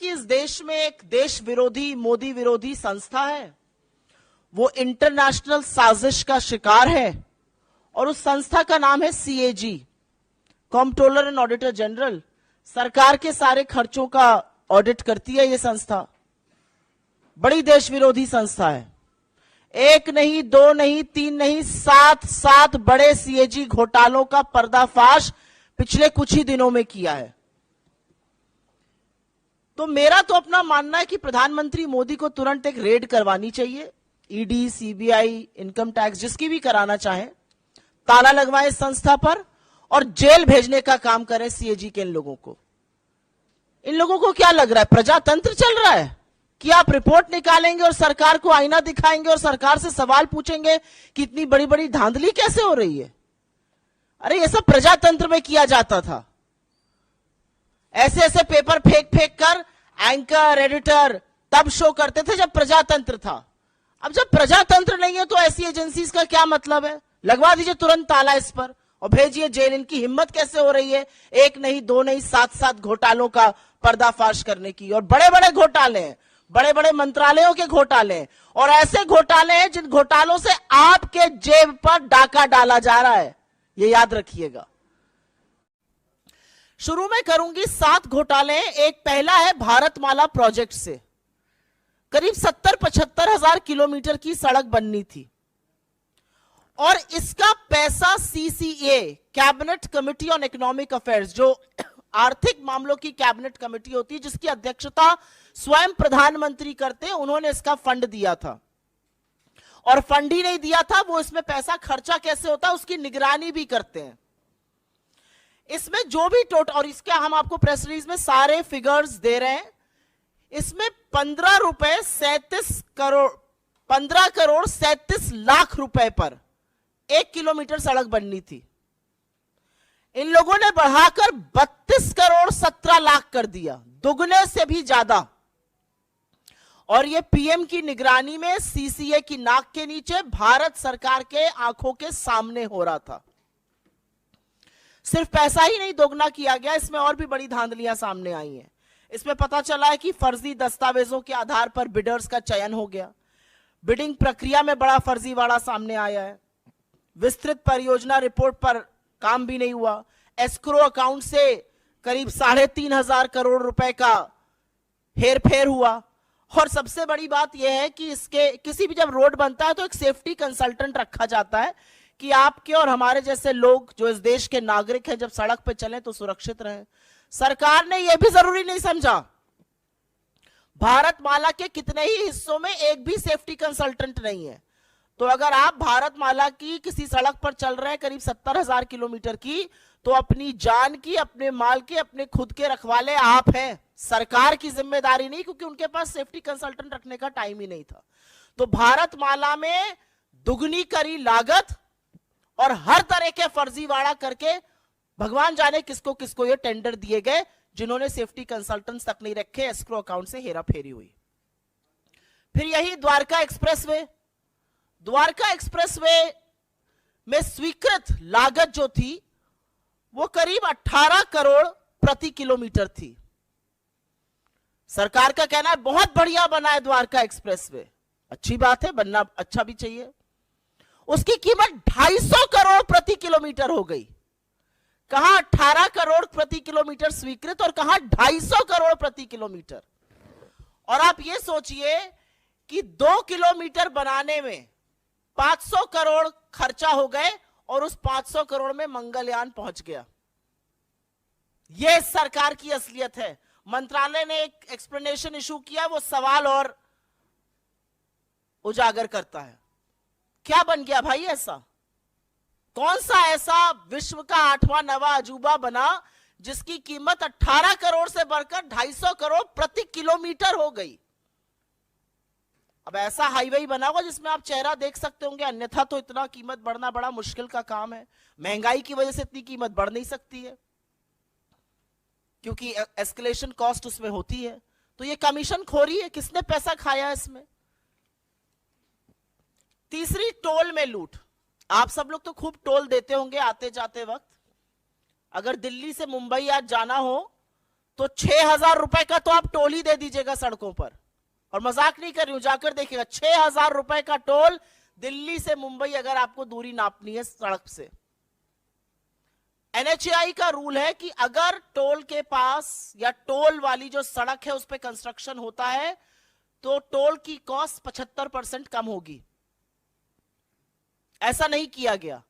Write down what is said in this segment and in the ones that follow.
कि इस देश में एक देश विरोधी, मोदी विरोधी संस्था है, वो इंटरनेशनल साजिश का शिकार है और उस संस्था का नाम है CAG, controller and auditor general. सरकार के सारे खर्चों का ऑडिट करती है ये संस्था। बड़ी देश विरोधी संस्था है। एक नहीं, दो नहीं, तीन नहीं, सात बड़े सीएजी घोटालों का पर्दाफाश पिछले कुछ ही दिनों में किया है। तो मेरा तो अपना मानना है कि प्रधानमंत्री मोदी को तुरंत एक रेड करवानी चाहिए। ईडी, सीबीआई, इनकम टैक्स, जिसकी भी कराना चाहे, ताला लगवाए इस संस्था पर और जेल भेजने का काम करें सीएजी के इन लोगों को। इन लोगों को क्या लग रहा है, प्रजातंत्र चल रहा है कि आप रिपोर्ट निकालेंगे और सरकार को आईना दिखाएंगे और सरकार से सवाल पूछेंगे कि इतनी बड़ी बड़ी धांधली कैसे हो रही है। अरे ये सब प्रजातंत्र में किया जाता था। ऐसे ऐसे पेपर फेंक फेंक कर एंकर, एडिटर तब शो करते थे जब प्रजातंत्र था। अब जब प्रजातंत्र नहीं है तो ऐसी एजेंसीज का क्या मतलब है। लगवा दीजिए तुरंत ताला इस पर और भेजिए जेल। इनकी हिम्मत कैसे हो रही है एक नहीं, दो नहीं, सात घोटालों का पर्दाफाश करने की। और बड़े बड़े घोटाले हैं, बड़े बड़े मंत्रालयों के घोटाले हैं और ऐसे घोटाले हैं जिन घोटालों से आपके जेब पर डाका डाला जा रहा है, ये याद रखिएगा। शुरू में करूंगी 7 घोटाले। एक पहला है भारतमाला प्रोजेक्ट से। करीब 70-75 हजार किलोमीटर की सड़क बननी थी और इसका पैसा CCA, cabinet committee on economic affairs, जो आर्थिक मामलों की कैबिनेट कमेटी होती है जिसकी अध्यक्षता स्वयं प्रधानमंत्री करते हैं, उन्होंने इसका फंड दिया था। और फंड ही नहीं दिया था, वो इसमें पैसा खर्चा कैसे होता है उसकी निगरानी भी करते हैं। इसमें जो भी टोटल, और इसके हम आपको प्रेस रिलीज में सारे फिगर्स दे रहे हैं, इसमें 15 करोड़ 37 लाख रुपए पर 1 किलोमीटर सड़क बननी थी। इन लोगों ने बढ़ाकर 32 करोड़ 17 लाख कर दिया, दुगने से भी ज्यादा। और ये पीएम की निगरानी में सीसीए की नाक के नीचे भारत सरकार के आंखों के सामने हो रहा था। सिर्फ पैसा ही नहीं दोगुना किया गया, इसमें और भी बड़ी धांधलियां सामने आई हैं। इसमें पता चला है कि फर्जी दस्तावेजों के आधार पर बिडर्स का चयन हो गया। बिडिंग प्रक्रिया में बड़ा फर्जीवाड़ा सामने आया है। विस्तृत परियोजना रिपोर्ट पर काम भी नहीं हुआ। एस्क्रो अकाउंट से करीब 3,500 करोड़ रुपए का हेरफेर हुआ। और सबसे बड़ी बात यह है कि इसके किसी भी जब रोड बनता है तो एक सेफ्टी कंसल्टेंट रखा जाता है कि आपके और हमारे जैसे लोग जो इस देश के नागरिक हैं जब सड़क पे चलें तो सुरक्षित रहें। सरकार ने यह भी जरूरी नहीं समझा। भारतमाला के कितने ही हिस्सों में एक भी सेफ्टी कंसल्टेंट नहीं है। तो अगर आप भारतमाला की किसी सड़क पर चल रहे हैं करीब 70,000 किलोमीटर की, तो अपनी जान की, अपने माल के, अपने खुद के रखवाले आप हैं। सरकार की जिम्मेदारी नहीं, क्योंकि उनके पास सेफ्टी कंसल्टेंट रखने का टाइम ही नहीं था। तो भारतमाला में दुगनी करी लागत और हर तरह के फर्जीवाड़ा करके भगवान जाने किसको किसको ये टेंडर दिए गए, जिन्होंने सेफ्टी कंसल्टेंट्स तक नहीं रखे। एस्क्रो अकाउंट से हेराफेरी हुई। फिर यही द्वारका एक्सप्रेसवे। द्वारका एक्सप्रेसवे में स्वीकृत लागत जो थी वो करीब 18 करोड़ प्रति किलोमीटर थी। सरकार का कहना है बहुत बढ़िया बना है द्वारका एक्सप्रेसवे। अच्छी बात है, बनना अच्छा भी चाहिए। उसकी कीमत 250 करोड़ प्रति किलोमीटर हो गई। कहां 18 करोड़ प्रति किलोमीटर स्वीकृत और कहां 250 करोड़ प्रति किलोमीटर। और आप ये सोचिए कि 2 किलोमीटर बनाने में 500 करोड़ खर्चा हो गए और उस 500 करोड़ में मंगलयान पहुंच गया। यह सरकार की असलियत है। मंत्रालय ने एक एक्सप्लेनेशन इशू किया, वो सवाल और उजागर करता है। क्या बन गया भाई ऐसा? कौन सा ऐसा विश्व का 8वां 9वां अजूबा बना जिसकी कीमत 18 करोड़ से बढ़कर 250 करोड़ प्रति किलोमीटर हो गई? अब ऐसा हाईवे बना हुआ जिसमें आप चेहरा देख सकते होंगे, अन्यथा तो इतना कीमत बढ़ना बड़ा मुश्किल का काम है। महंगाई की वजह से इतनी कीमत बढ़ नहीं सकती है, क्योंकि एस्केलेशन कॉस्ट उसमें होती है। तो ये कमीशन खोरी है, किसने पैसा खाया इसमें? तीसरी, टोल में लूट। आप सब लोग तो खूब टोल देते होंगे आते जाते वक्त। अगर दिल्ली से मुंबई आज जाना हो तो 6,000 रुपए का तो आप टोल ही दे दीजिएगा सड़कों पर। और मजाक नहीं कर रही हूं, जाकर देखिएगा 6,000 रुपए का टोल दिल्ली से मुंबई अगर आपको दूरी नापनी है सड़क से। एनएचएआई का रूल है कि अगर टोल के पास या टोल वाली जो सड़क है उस पर कंस्ट्रक्शन होता है तो टोल की कॉस्ट 75% कम होगी। ऐसा नहीं किया गया।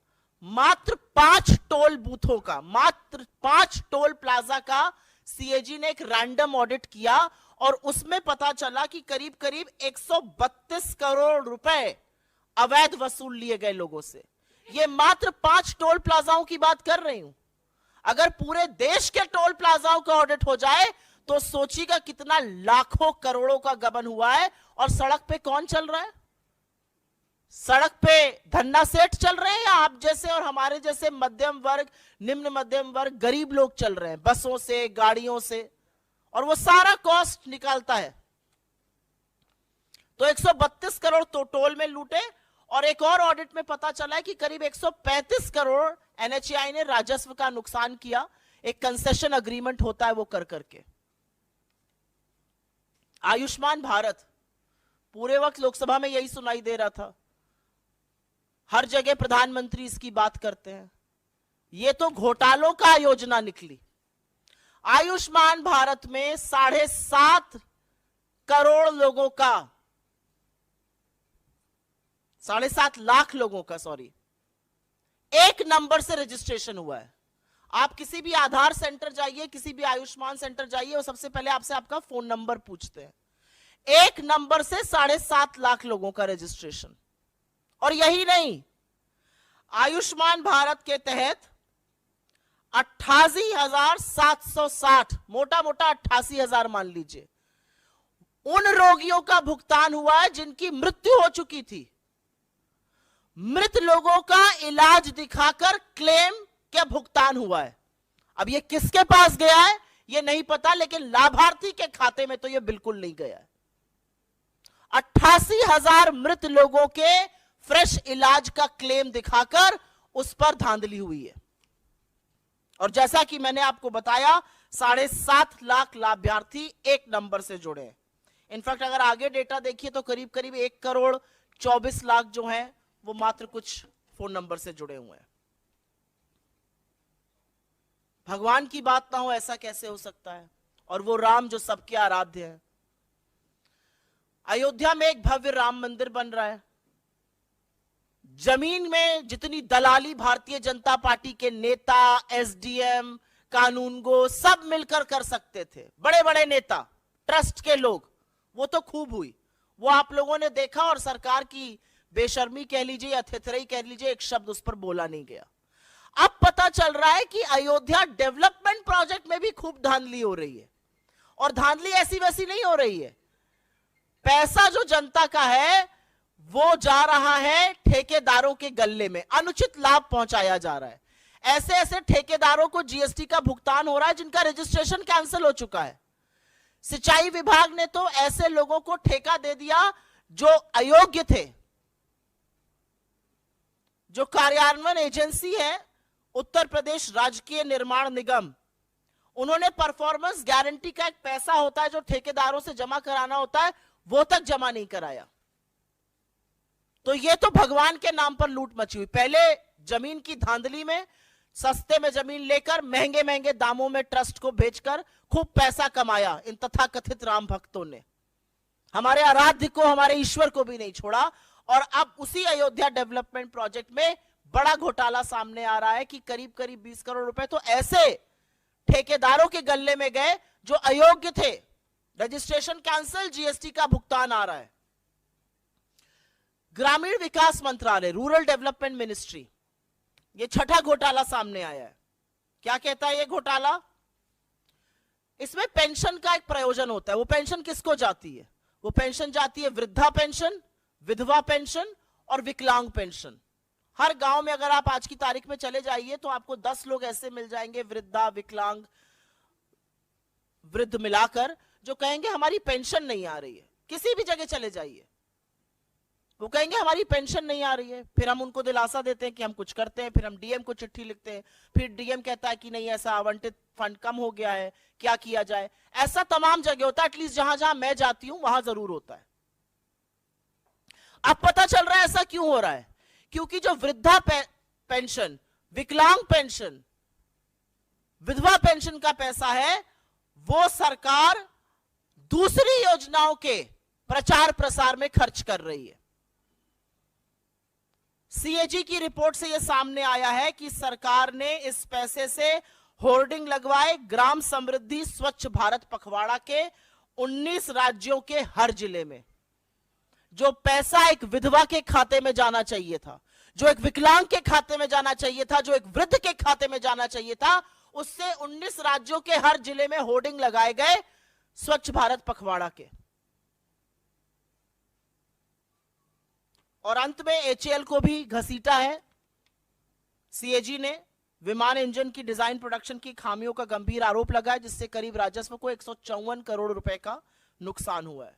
मात्र 5 टोल बूथों का, मात्र 5 टोल प्लाजा का सीएजी ने एक रैंडम ऑडिट किया और उसमें पता चला कि करीब करीब 132 करोड़ रुपए अवैध वसूल लिए गए लोगों से। ये मात्र 5 टोल प्लाजाओं की बात कर रही हूं। अगर पूरे देश के टोल प्लाजाओं का ऑडिट हो जाए तो सोचिएगा कितना लाखों करोड़ों का गबन हुआ है। और सड़क पे कौन चल रहा है? सड़क पे धन्ना सेठ चल रहे हैं या आप जैसे और हमारे जैसे मध्यम वर्ग, निम्न मध्यम वर्ग, गरीब लोग चल रहे हैं बसों से, गाड़ियों से, और वो सारा कॉस्ट निकालता है। तो 132 करोड़ तो टोल में लूटे। और एक और ऑडिट में पता चला है कि करीब 135 करोड़ एनएचएआई ने राजस्व का नुकसान किया। एक कंसेशन अग्रीमेंट होता है वो कर करके। आयुष्मान भारत, पूरे वक्त लोकसभा में यही सुनाई दे रहा था, हर जगह प्रधानमंत्री इसकी बात करते हैं। ये तो घोटालों का योजना निकली। आयुष्मान भारत में 7.5 करोड़ लोगों का, 7.5 लाख लोगों का, सॉरी, एक नंबर से रजिस्ट्रेशन हुआ है। आप किसी भी आधार सेंटर जाइए, किसी भी आयुष्मान सेंटर जाइए, वो सबसे पहले आपसे आपका फोन नंबर पूछते हैं। एक नंबर से 7.5 लाख लोगों का रजिस्ट्रेशन। और यही नहीं, आयुष्मान भारत के तहत 88,760, मोटा मोटा 88,000 मान लीजिए, उन रोगियों का भुगतान हुआ है जिनकी मृत्यु हो चुकी थी। मृत लोगों का इलाज दिखाकर क्लेम क्या भुगतान हुआ है। अब ये किसके पास गया है ये नहीं पता, लेकिन लाभार्थी के खाते में तो ये बिल्कुल नहीं गया है। 88,000 मृत लोगों के फ्रेश इलाज का क्लेम दिखाकर उस पर धांधली हुई है। और जैसा कि मैंने आपको बताया, 7.5 लाख लाभार्थी एक नंबर से जुड़े हैं। इनफैक्ट अगर आगे डेटा देखिए तो करीब करीब 1 करोड़ 24 लाख जो हैं वो मात्र कुछ फोन नंबर से जुड़े हुए हैं। भगवान की बात ना हो ऐसा कैसे हो सकता है? और वो राम जो सबके आराध्य है। अयोध्या में एक भव्य राम मंदिर बन रहा है। जमीन में जितनी दलाली भारतीय जनता पार्टी के नेता, एसडीएम, कानूनगो सब मिलकर कर सकते थे, बड़े बड़े नेता, ट्रस्ट के लोग, वो तो खूब हुई। वो आप लोगों ने देखा और सरकार की बेशर्मी कह लीजिए या थेथराई कह लीजिए, एक शब्द उस पर बोला नहीं गया। अब पता चल रहा है कि अयोध्या डेवलपमेंट प्रोजेक्ट में भी खूब धांधली हो रही है। और धांधली ऐसी वैसी नहीं हो रही है। पैसा जो जनता का है वो जा रहा है ठेकेदारों के गल्ले में, अनुचित लाभ पहुंचाया जा रहा है। ऐसे ऐसे ठेकेदारों को जीएसटी का भुगतान हो रहा है जिनका रजिस्ट्रेशन कैंसिल हो चुका है। सिंचाई विभाग ने तो ऐसे लोगों को ठेका दे दिया जो अयोग्य थे। जो कार्यान्वयन एजेंसी है उत्तर प्रदेश राजकीय निर्माण निगम, उन्होंने परफॉर्मेंस गारंटी का एक पैसा होता है जो ठेकेदारों से जमा कराना होता है, वो तक जमा नहीं कराया। तो ये तो भगवान के नाम पर लूट मची हुई। पहले जमीन की धांधली में सस्ते में जमीन लेकर महंगे महंगे दामों में ट्रस्ट को बेचकर खूब पैसा कमाया इन तथाकथित राम भक्तों ने। हमारे आराध्य को, हमारे ईश्वर को भी नहीं छोड़ा। और अब उसी अयोध्या डेवलपमेंट प्रोजेक्ट में बड़ा घोटाला सामने आ रहा है कि करीब करीब 20 करोड़ रुपए तो ऐसे ठेकेदारों के गल्ले में गए जो अयोग्य थे। रजिस्ट्रेशन कैंसिल, जीएसटी का भुगतान आ रहा है। ग्रामीण विकास मंत्रालय, रूरल डेवलपमेंट मिनिस्ट्री, ये छठा घोटाला सामने आया है। क्या कहता है ये घोटाला? इसमें पेंशन का एक प्रयोजन होता है। वो पेंशन किसको जाती है? वो पेंशन जाती है वृद्धा पेंशन, विधवा पेंशन और विकलांग पेंशन। हर गांव में अगर आप आज की तारीख में चले जाइए तो आपको 10 लोग ऐसे मिल जाएंगे, वृद्धा, विकलांग, वृद्ध मिलाकर, जो कहेंगे हमारी पेंशन नहीं आ रही है। किसी भी जगह चले जाइए, वो कहेंगे हमारी पेंशन नहीं आ रही है, फिर हम उनको दिलासा देते हैं कि हम कुछ करते हैं, फिर हम डीएम को चिट्ठी लिखते हैं, फिर डीएम कहता है कि नहीं ऐसा आवंटित फंड कम हो गया है, क्या किया जाए। ऐसा तमाम जगह होता है, एटलीस्ट जहां जहां मैं जाती हूं वहां जरूर होता है। अब पता चल रहा है ऐसा क्यों हो रहा है, क्योंकि जो वृद्धा पेंशन, विकलांग पेंशन, विधवा पेंशन का पैसा है वो सरकार दूसरी योजनाओं के प्रचार प्रसार में खर्च कर रही है। सीएजी की रिपोर्ट से यह सामने आया है कि सरकार ने इस पैसे से होर्डिंग लगवाए ग्राम समृद्धि स्वच्छ भारत पखवाड़ा के 19 राज्यों के हर जिले में। जो पैसा एक विधवा के खाते में जाना चाहिए था, जो एक विकलांग के खाते में जाना चाहिए था, जो एक वृद्ध के खाते में जाना चाहिए था, उससे 19 राज्यों के हर जिले में होर्डिंग लगाए गए स्वच्छ भारत पखवाड़ा के। और अंत में एचएएल को भी घसीटा है सीएजी ने। विमान इंजन की डिजाइन प्रोडक्शन की खामियों का गंभीर आरोप लगा है, जिससे करीब राजस्व को 154 करोड़ रुपए का नुकसान हुआ है।